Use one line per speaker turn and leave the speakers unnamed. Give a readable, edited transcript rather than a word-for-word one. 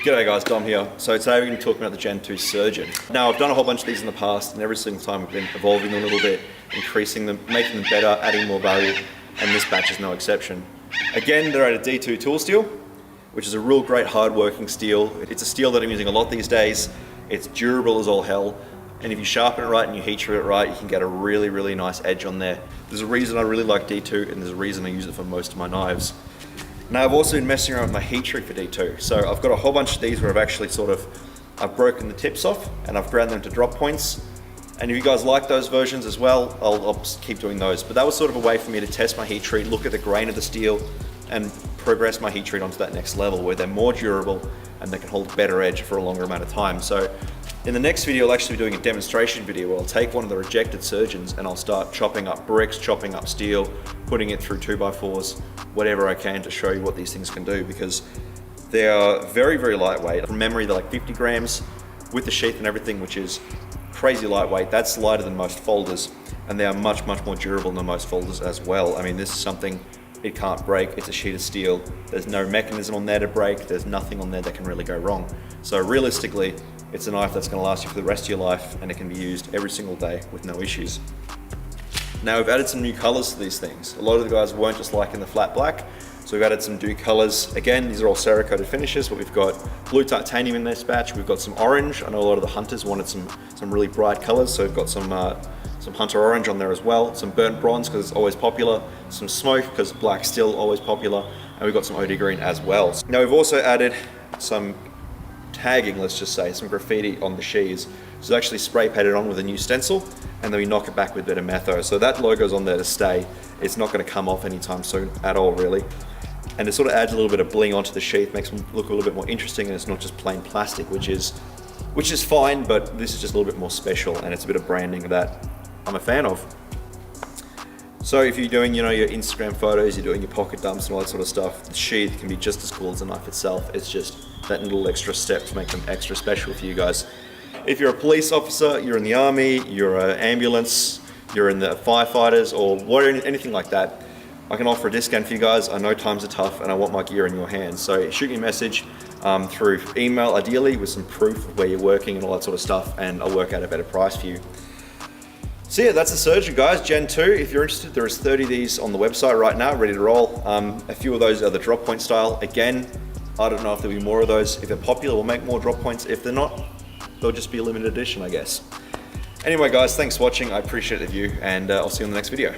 G'day guys, Dom here. So today we're going to be talking about the Gen 2 Surgeon. Now I've done a whole bunch of these in the past, and every single time we've been evolving them a little bit, increasing them, making them better, adding more value, and this batch is no exception. Again, they're at a D2 tool steel, which is a real great hard working steel. It's a steel that I'm using a lot these days. It's durable as all hell, and if you sharpen it right and you heat treat it right, you can get a really, really nice edge on there. There's a reason I really like D2, and there's a reason I use it for most of my knives. Now I've also been messing around with my heat treat for D2. So I've got a whole bunch of these where I've actually I've broken the tips off and I've ground them to drop points. And if you guys like those versions as well, I'll keep doing those. But that was sort of a way for me to test my heat treat, look at the grain of the steel, and progress my heat treat onto that next level where they're more durable and they can hold a better edge for a longer amount of time. So in the next video, I'll actually be doing a demonstration video where I'll take one of the rejected surgeons and I'll start chopping up bricks, chopping up steel, putting it through 2x4s, whatever I can to show you what these things can do, because they are very, very lightweight. From memory, they're like 50 grams with the sheath and everything, which is crazy lightweight. That's lighter than most folders, and they are much, much more durable than most folders as well. I mean, this is something it can't break. It's a sheet of steel. There's no mechanism on there to break. There's nothing on there that can really go wrong. So realistically, it's a knife that's going to last you for the rest of your life, and it can be used every single day with no issues. Now we've added some new colors to these things. A lot of the guys weren't just liking the flat black, so we've added some new colors. Again, these are all Cerakoted finishes, but we've got blue titanium in this batch. We've got some orange. I know a lot of the hunters wanted some really bright colors, so we've got some hunter orange on there as well. Some burnt bronze because it's always popular. Some smoke because black's still always popular, and we've got some OD green as well. Now we've also added some tagging, let's just say, some graffiti on the sheaths. So actually spray painted on with a new stencil, and then we knock it back with a bit of metho. So that logo's on there to stay. It's not going to come off anytime soon at all, really. And it sort of adds a little bit of bling onto the sheath, makes them look a little bit more interesting, and it's not just plain plastic, which is fine, but this is just a little bit more special, and it's a bit of branding that I'm a fan of. So if you're doing, your Instagram photos, you're doing your pocket dumps and all that sort of stuff, the sheath can be just as cool as the knife itself. It's just that little extra step to make them extra special for you guys. If you're a police officer, you're in the army, you're an ambulance, you're in the firefighters, or anything like that, I can offer a discount for you guys. I know times are tough and I want my gear in your hands. So shoot me a message through email, ideally, with some proof of where you're working and all that sort of stuff, and I'll work out a better price for you. So yeah, that's the Surgeon, guys, Gen 2. If you're interested, there is 30 of these on the website right now, ready to roll. A few of those are the drop point style. Again, I don't know if there'll be more of those. If they're popular, we'll make more drop points. If they're not, they'll just be a limited edition, I guess. Anyway, guys, thanks for watching. I appreciate the view, and I'll see you in the next video.